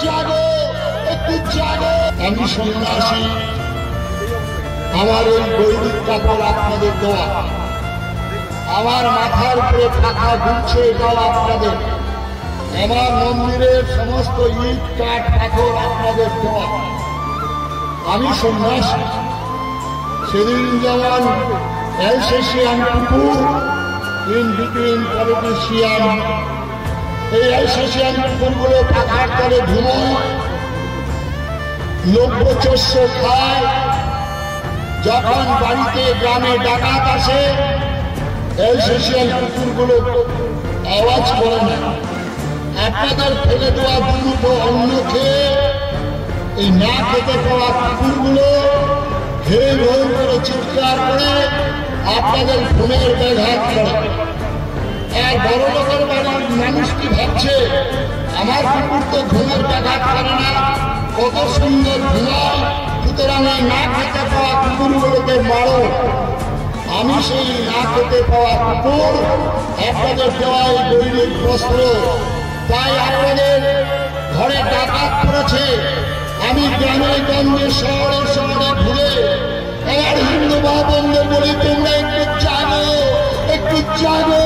জাগো, একটু জাগো। আমি সন্ন্যাসী, আমার এই বৈদিক কাপড় আপনাদের দেওয়া, আমার মাথার উপরে টাকা ঘুরছে এটাও আপনাদের, আমার মন্দিরের সমস্ত ইট কাঠ পাথর আপনাদের দেওয়া। আমি সন্ন্যাসী। সেদিন যেমন অ্যালসেশিয়ান কুকুর ইন বিটুইন পলিটিশিয়ান, এই অ্যালসেশিয়ান কুকুরগুলো পাখার তলে ঘুমোয়, লভ্যচস্য খায়। যখন বাড়িতে গ্রামে ডাকাত আসে, অ্যালসেশিয়ান কুকুরগুলো আওয়াজ করে না। আপনাদের ফেলে দেওয়া দুটো অন্ন খেয়ে এই না খেতে পাওয়া কুকুরগুলো হে হো করে চিৎকার করে আপনাদের ঘুমের ব্যাঘাত করে। আর বড় লোকের বাড়ির মানুষ কি ভাবছে, আমার কুকুর তো ঘুমের ব্যাঘাত করে না, কত সুন্দর ঘুমায়, সুতরাং এই না খেতে পাওয়া কুকুরগুলোকে মারো। আমি সেই না খেতে পাওয়া কুকুর, আপনাদের দেওয়া এই দৈনিক বস্ত্র। তাই আপনাদের ঘরে ডাকাত করেছে। আমি গ্রামে গঞ্জে শহরে শহরে ঘুরে আমার হিন্দু মা বোনদের বলি, তোমরা একটু জাগো, একটু জাগো।